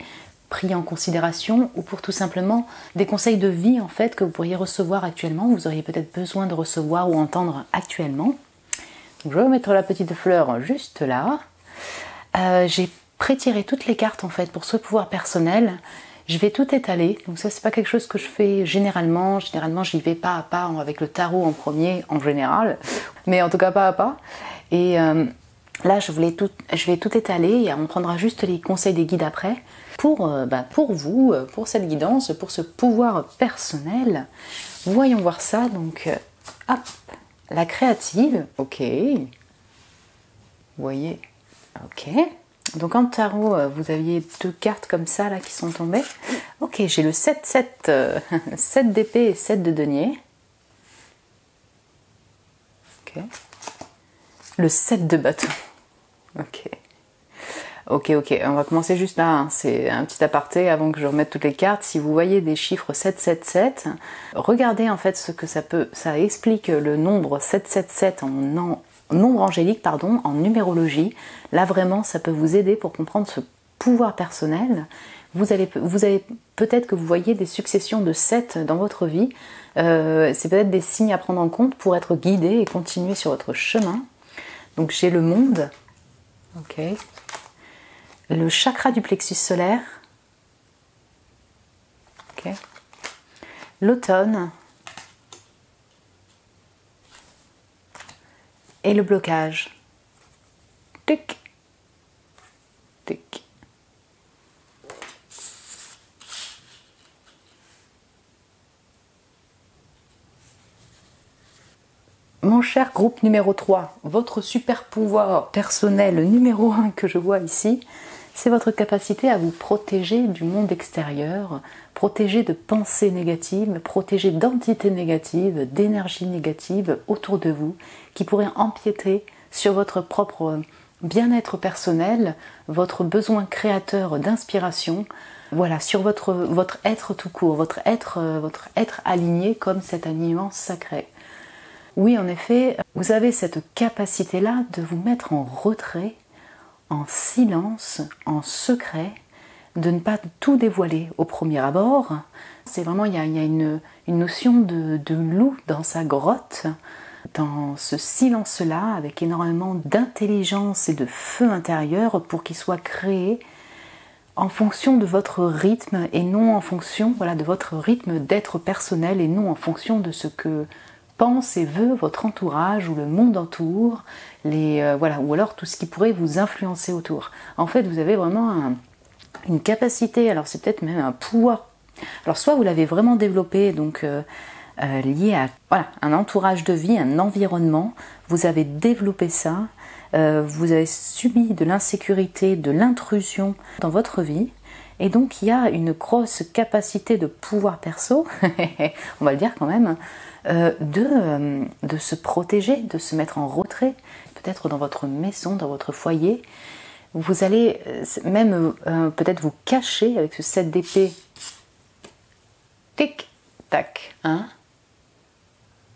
pris en considération ou pour tout simplement des conseils de vie en fait que vous pourriez recevoir actuellement, vous auriez peut-être besoin de recevoir ou entendre actuellement. Donc, je vais mettre la petite fleur juste là. J'ai pré-tiré toutes les cartes en fait pour ce pouvoir personnel. Je vais tout étaler, donc ça c'est pas quelque chose que je fais généralement. Généralement j'y vais pas à pas avec le tarot en premier en général, mais en tout cas pas à pas. Et là je vais tout étaler et on prendra juste les conseils des guides après pour vous, pour cette guidance, pour ce pouvoir personnel. Voyons voir ça, donc hop, la créative, ok. Vous voyez, ok. Donc en tarot, vous aviez deux cartes comme ça là qui sont tombées. Ok, j'ai le 7 d'épée et 7 de denier. Ok. Le 7 de bâton. Ok. Ok, on va commencer juste là. Hein. C'est un petit aparté avant que je remette toutes les cartes. Si vous voyez des chiffres 7, regardez en fait ce que ça explique le nombre 7 en nombre angélique, pardon, en numérologie. Là vraiment ça peut vous aider pour comprendre ce pouvoir personnel. Vous allez peut-être que vous voyez des successions de 7 dans votre vie. C'est peut-être des signes à prendre en compte pour être guidé et continuer sur votre chemin. Donc j'ai le monde, ok, le chakra du plexus solaire, ok, l'automne et le blocage. Tic, tic. Mon cher groupe numéro 3, votre super pouvoir personnel numéro 1 que je vois ici, c'est votre capacité à vous protéger du monde extérieur, protéger de pensées négatives, protéger d'entités négatives, d'énergie négative autour de vous, qui pourraient empiéter sur votre propre bien-être personnel, votre besoin créateur d'inspiration, voilà, sur votre être tout court, votre être aligné comme cet alignement sacré. Oui, en effet, vous avez cette capacité-là de vous mettre en retrait, en silence, en secret, de ne pas tout dévoiler au premier abord. C'est vraiment, il y a une notion de loup dans sa grotte, dans ce silence-là, avec énormément d'intelligence et de feu intérieur pour qu'il soit créé en fonction de votre rythme et non en fonction de votre rythme d'être personnel et non en fonction de ce que pense et veut votre entourage ou le monde entoure, ou alors tout ce qui pourrait vous influencer autour. En fait, vous avez vraiment une capacité, alors c'est peut-être même un pouvoir. Alors soit vous l'avez vraiment développé, donc lié à voilà, un entourage de vie, un environnement. Vous avez développé ça, vous avez subi de l'insécurité, de l'intrusion dans votre vie. Et donc il y a une grosse capacité de pouvoir perso, on va le dire quand même, de se protéger, de se mettre en retrait, peut-être dans votre maison, dans votre foyer. Vous allez même peut-être vous cacher avec ce 7 d'épée. Tic, tac, hein.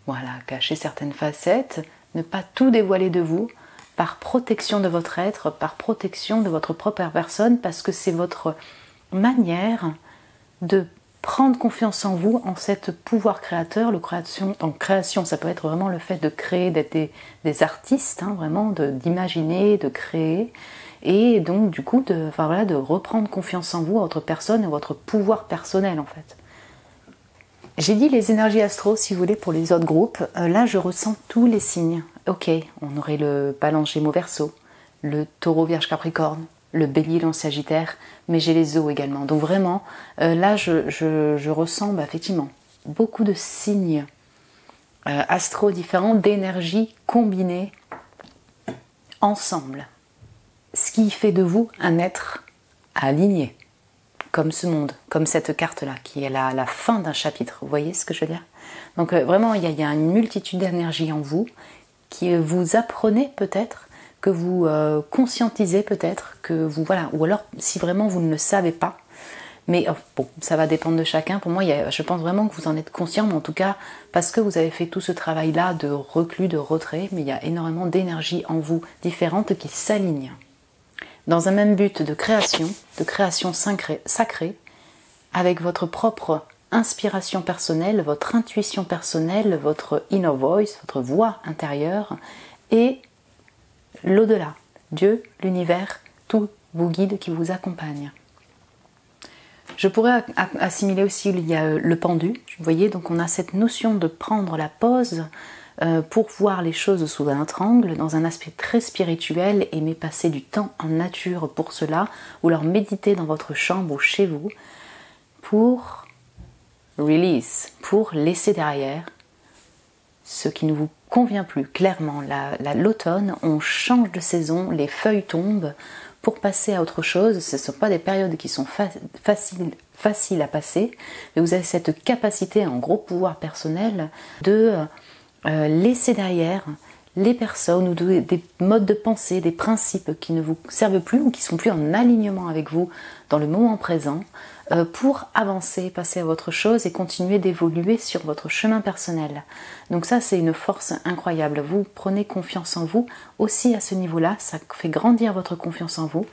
Voilà, cacher certaines facettes, ne pas tout dévoiler de vous, par protection de votre être, par protection de votre propre personne, parce que c'est votre manière de prendre confiance en vous, en cet pouvoir créateur. En création, ça peut être vraiment le fait de créer, d'être des artistes, hein, vraiment, d'imaginer, de créer, et donc du coup de reprendre confiance en vous, à votre personne et votre pouvoir personnel en fait. J'ai dit les énergies astro, si vous voulez, pour les autres groupes. Là, je ressens tous les signes. Ok, on aurait le Balance Gémeaux Verseau, le Taureau Vierge Capricorne, le Bélier Lion Sagittaire, mais j'ai les eaux également. Donc vraiment, là, je ressens effectivement beaucoup de signes astro différents, d'énergies combinées ensemble. Ce qui fait de vous un être aligné. Comme ce monde, comme cette carte-là, qui est la fin d'un chapitre. Vous voyez ce que je veux dire? Donc vraiment, il y a une multitude d'énergies en vous, qui vous apprenez peut-être, que vous conscientisez peut-être, que vous, voilà, ou alors si vraiment vous ne le savez pas, mais bon, ça va dépendre de chacun. Pour moi, je pense vraiment que vous en êtes conscient, mais en tout cas, parce que vous avez fait tout ce travail-là de reclus, de retrait, mais il y a énormément d'énergies en vous différentes qui s'alignent. Dans un même but de création sacrée, avec votre propre inspiration personnelle, votre intuition personnelle, votre inner voice, votre voix intérieure, et l'au-delà, Dieu, l'univers, tous vos guides qui vous accompagnent. Je pourrais assimiler aussi, il y a le pendu, vous voyez, donc on a cette notion de prendre la pause, pour voir les choses sous un autre angle, dans un aspect très spirituel, aimer passer du temps en nature pour cela, ou alors méditer dans votre chambre ou chez vous, pour release, pour laisser derrière ce qui ne vous convient plus. Clairement, l'automne, on change de saison, les feuilles tombent, pour passer à autre chose. Ce ne sont pas des périodes qui sont faciles à passer, mais vous avez cette capacité, en gros pouvoir personnel, de laisser derrière les personnes ou des modes de pensée, des principes qui ne vous servent plus ou qui sont plus en alignement avec vous dans le moment présent, pour avancer, passer à autre chose et continuer d'évoluer sur votre chemin personnel. Donc ça, c'est une force incroyable. Vous prenez confiance en vous aussi à ce niveau-là, ça fait grandir votre confiance en vous.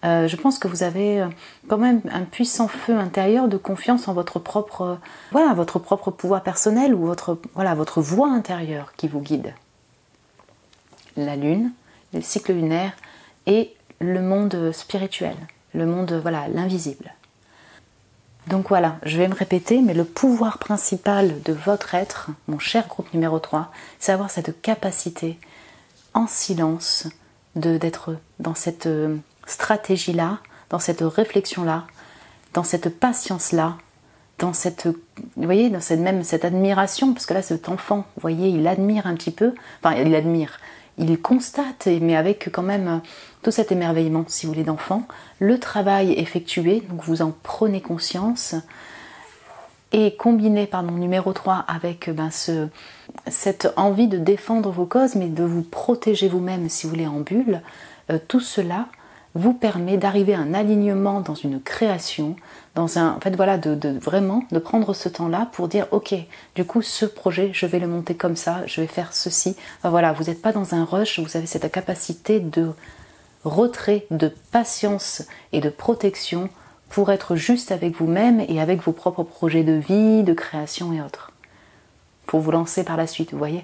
Je pense que vous avez quand même un puissant feu intérieur de confiance en votre propre, votre propre pouvoir personnel ou votre voix intérieure qui vous guide. La lune, le cycle lunaire et le monde spirituel, le monde, l'invisible. Donc voilà, je vais me répéter, mais le pouvoir principal de votre être, mon cher groupe numéro 3, c'est avoir cette capacité en silence d'être dans cette stratégie-là, dans cette réflexion-là, dans cette patience-là, dans cette, vous voyez, dans cette admiration, parce que là, cet enfant, vous voyez, il admire un petit peu, il constate, mais avec quand même tout cet émerveillement, si vous voulez, d'enfant, le travail effectué, donc vous en prenez conscience, et combiné, numéro 3, avec cette envie de défendre vos causes, mais de vous protéger vous-même, si vous voulez, en bulle, tout cela vous permet d'arriver à un alignement dans une création, vraiment de prendre ce temps-là pour dire ok, du coup ce projet je vais le monter comme ça, je vais faire ceci. Vous n'êtes pas dans un rush, vous avez cette capacité de retrait, de patience et de protection pour être juste avec vous-même et avec vos propres projets de vie, de création et autres. Pour vous lancer par la suite, vous voyez.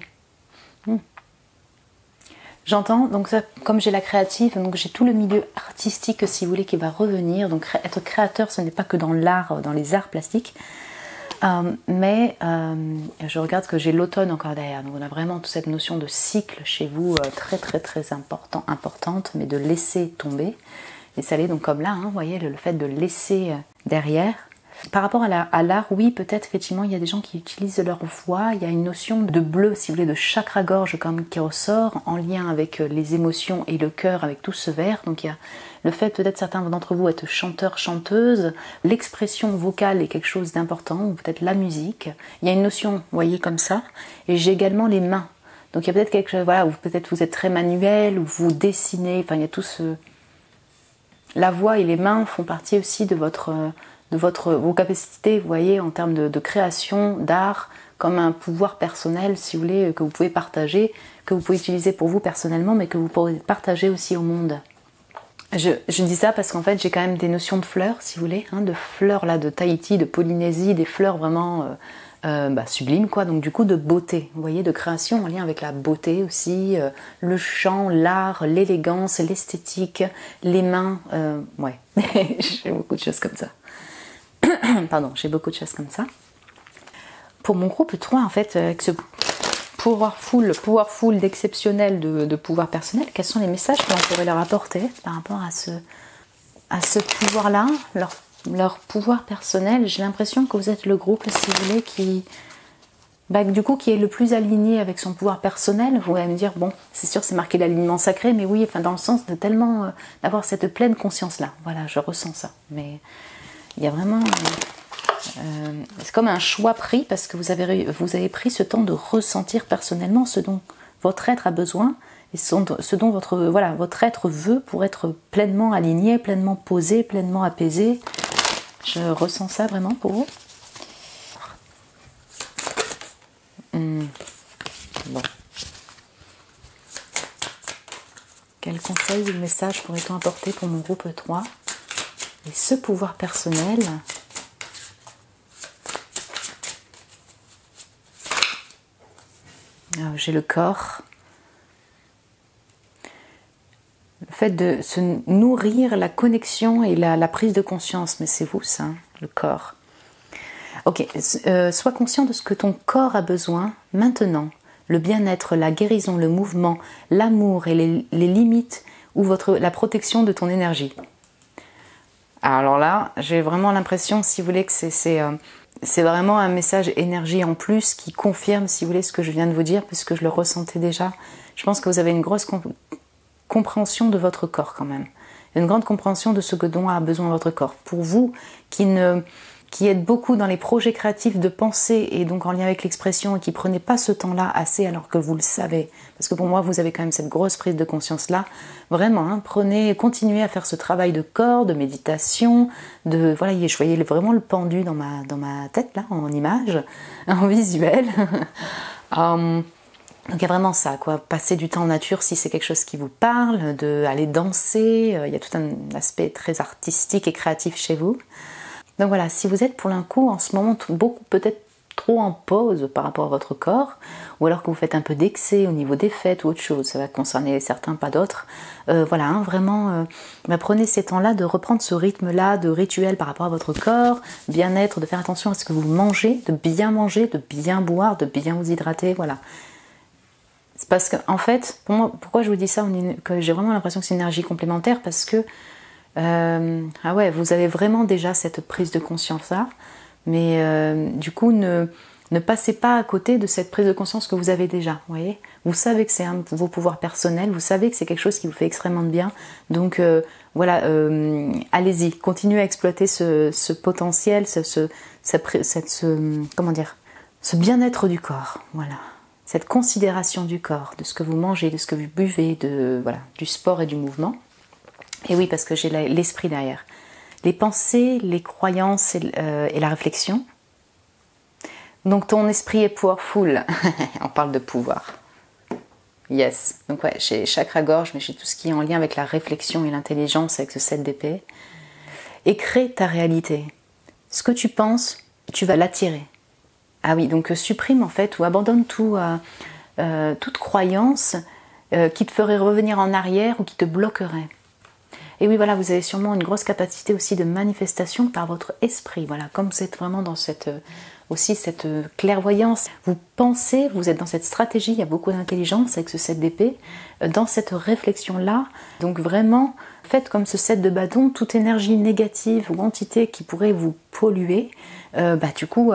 J'entends, donc ça, comme j'ai la créative, donc j'ai tout le milieu artistique, si vous voulez, qui va revenir. Donc être créateur, ce n'est pas que dans l'art, dans les arts plastiques. Mais je regarde que j'ai l'automne encore derrière. Donc on a vraiment toute cette notion de cycle chez vous, très très très importante, mais de laisser tomber. Et ça l'est donc comme là, vous voyez, le fait de laisser derrière. Par rapport à l'art, oui, peut-être effectivement, il y a des gens qui utilisent leur voix. Il y a une notion de bleu, si vous voulez, de chakra-gorge comme qui ressort en lien avec les émotions et le cœur avec tout ce vert. Donc il y a le fait, peut-être certains d'entre vous être chanteurs, chanteuses. L'expression vocale est quelque chose d'important, ou peut-être la musique. Il y a une notion, vous voyez, comme ça. Et j'ai également les mains. Donc il y a peut-être quelque chose, voilà, où peut-être vous êtes très manuel, ou vous dessinez. Enfin, il y a tout ce... La voix et les mains font partie aussi de vos capacités, vous voyez, en termes de création, d'art, comme un pouvoir personnel, si vous voulez, que vous pouvez partager, que vous pouvez utiliser pour vous personnellement, mais que vous pourrez partager aussi au monde. Je dis ça parce qu'en fait, j'ai quand même des notions de fleurs, si vous voulez, hein, de fleurs là, de Tahiti, de Polynésie, des fleurs vraiment sublimes, quoi. Donc du coup, de beauté, vous voyez, de création en lien avec la beauté aussi, le chant, l'art, l'élégance, l'esthétique, les mains, ouais, j'ai beaucoup de choses comme ça. Pardon, j'ai beaucoup de choses comme ça. Pour mon groupe 3, en fait, avec ce powerful d'exceptionnel de pouvoir personnel, quels sont les messages que l'on pourrait leur apporter par rapport à ce pouvoir-là, leur pouvoir personnel? J'ai l'impression que vous êtes le groupe, si vous voulez, qui est le plus aligné avec son pouvoir personnel. Vous allez me dire, bon, c'est sûr, c'est marqué l'alignement sacré, mais oui, enfin, dans le sens de tellement d'avoir cette pleine conscience-là. Voilà, je ressens ça. Mais il y a vraiment... c'est comme un choix pris parce que vous avez pris ce temps de ressentir personnellement ce dont votre être a besoin et ce dont votre être veut pour être pleinement aligné, pleinement posé, pleinement apaisé. Je ressens ça vraiment pour vous. Bon. Quel conseil ou message pourrait-on apporter pour mon groupe 3 et ce pouvoir personnel? J'ai le corps. Le fait de se nourrir, la connexion et la prise de conscience. Mais c'est vous ça, hein, le corps. Ok, sois conscient de ce que ton corps a besoin maintenant. Le bien-être, la guérison, le mouvement, l'amour et les limites ou la protection de ton énergie. Alors là, j'ai vraiment l'impression, si vous voulez, que c'est vraiment un message énergie en plus qui confirme, si vous voulez, ce que je viens de vous dire, puisque je le ressentais déjà. Je pense que vous avez une grosse compréhension de votre corps quand même. Une grande compréhension de ce dont a besoin votre corps. Pour vous, qui êtes beaucoup dans les projets créatifs de pensée et donc en lien avec l'expression et qui prenez pas ce temps-là assez alors que vous le savez, parce que pour moi vous avez quand même cette grosse prise de conscience-là, vraiment, hein, continuez à faire ce travail de corps, de méditation, je voyais vraiment le pendu dans ma tête là, en image, en visuel. Donc il y a vraiment ça, quoi, passer du temps en nature si c'est quelque chose qui vous parle, d'aller danser, il y a tout un aspect très artistique et créatif chez vous. Donc voilà, si vous êtes pour l'un coup en ce moment peut-être trop en pause par rapport à votre corps, ou alors que vous faites un peu d'excès au niveau des fêtes ou autre chose, ça va concerner certains, pas d'autres, vraiment, prenez ces temps-là de reprendre ce rythme-là de rituel par rapport à votre corps, bien-être, de faire attention à ce que vous mangez, de bien boire, de bien vous hydrater, voilà. C'est parce que, en fait, pour moi, pourquoi je vous dis ça, que j'ai vraiment l'impression que c'est une énergie complémentaire, parce que vous avez vraiment déjà cette prise de conscience-là, mais du coup, ne passez pas à côté de cette prise de conscience que vous avez déjà, vous voyez. Vous savez que c'est un de vos pouvoirs personnels, vous savez que c'est quelque chose qui vous fait extrêmement de bien, donc allez-y, continuez à exploiter ce potentiel, ce bien-être du corps, voilà. Cette considération du corps, de ce que vous mangez, de ce que vous buvez, du sport et du mouvement. Et oui, parce que j'ai l'esprit derrière. Les pensées, les croyances et la réflexion. Donc ton esprit est powerful. On parle de pouvoir. Yes. Donc ouais, j'ai chakra-gorge, mais j'ai tout ce qui est en lien avec la réflexion et l'intelligence, avec ce 7 d'épée. Et crée ta réalité. Ce que tu penses, tu vas l'attirer. Ah oui, donc supprime en fait ou abandonne toute croyance qui te ferait revenir en arrière ou qui te bloquerait. Et oui, voilà, vous avez sûrement une grosse capacité aussi de manifestation par votre esprit. Voilà, comme vous êtes vraiment dans aussi cette clairvoyance. Vous pensez, vous êtes dans cette stratégie, il y a beaucoup d'intelligence avec ce 7 d'épée, dans cette réflexion-là. Donc vraiment, faites comme ce 7 de bâton, toute énergie négative ou entité qui pourrait vous polluer, du coup,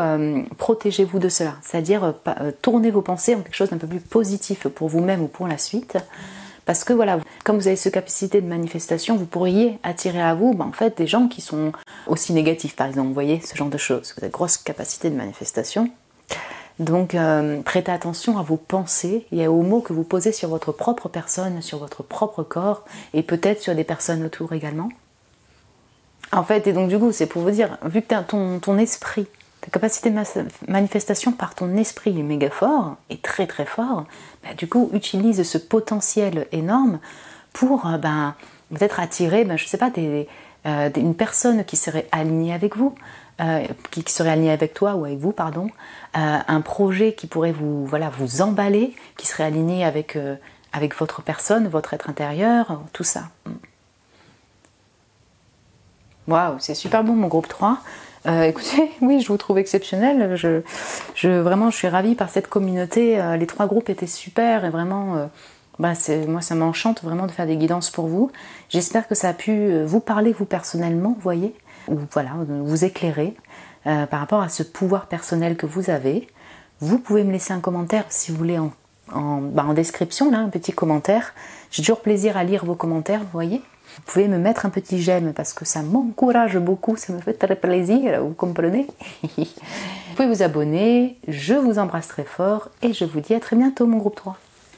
protégez-vous de cela. C'est-à-dire, tournez vos pensées en quelque chose d'un peu plus positif pour vous-même ou pour la suite. Parce que voilà, comme vous avez cette capacité de manifestation, vous pourriez attirer à vous en fait des gens qui sont aussi négatifs, par exemple, vous voyez, ce genre de choses. Vous avez une grosse capacité de manifestation. Donc prêtez attention à vos pensées et aux mots que vous posez sur votre propre personne, sur votre propre corps et peut-être sur des personnes autour également. En fait, et donc du coup, c'est pour vous dire, vu que ton esprit, ta capacité de manifestation par ton esprit est méga fort, et très très fort, du coup, utilise ce potentiel énorme pour peut-être attirer, je sais pas, une personne qui serait alignée avec vous, qui serait alignée avec toi ou avec vous, pardon, un projet qui pourrait vous emballer, qui serait aligné avec votre personne, votre être intérieur, tout ça. Waouh, c'est super bon mon groupe 3. Écoutez, oui, je vous trouve exceptionnel. Vraiment, je suis ravie par cette communauté. Les 3 groupes étaient super et vraiment, moi, ça m'enchante vraiment de faire des guidances pour vous. J'espère que ça a pu vous parler, vous personnellement, vous voyez, ou voilà, vous éclairer par rapport à ce pouvoir personnel que vous avez. Vous pouvez me laisser un commentaire si vous voulez en description, là, un petit commentaire. J'ai toujours plaisir à lire vos commentaires, vous voyez. Vous pouvez me mettre un petit j'aime parce que ça m'encourage beaucoup, ça me fait très plaisir, vous comprenez. Vous pouvez vous abonner, je vous embrasse très fort et je vous dis à très bientôt mon groupe 3.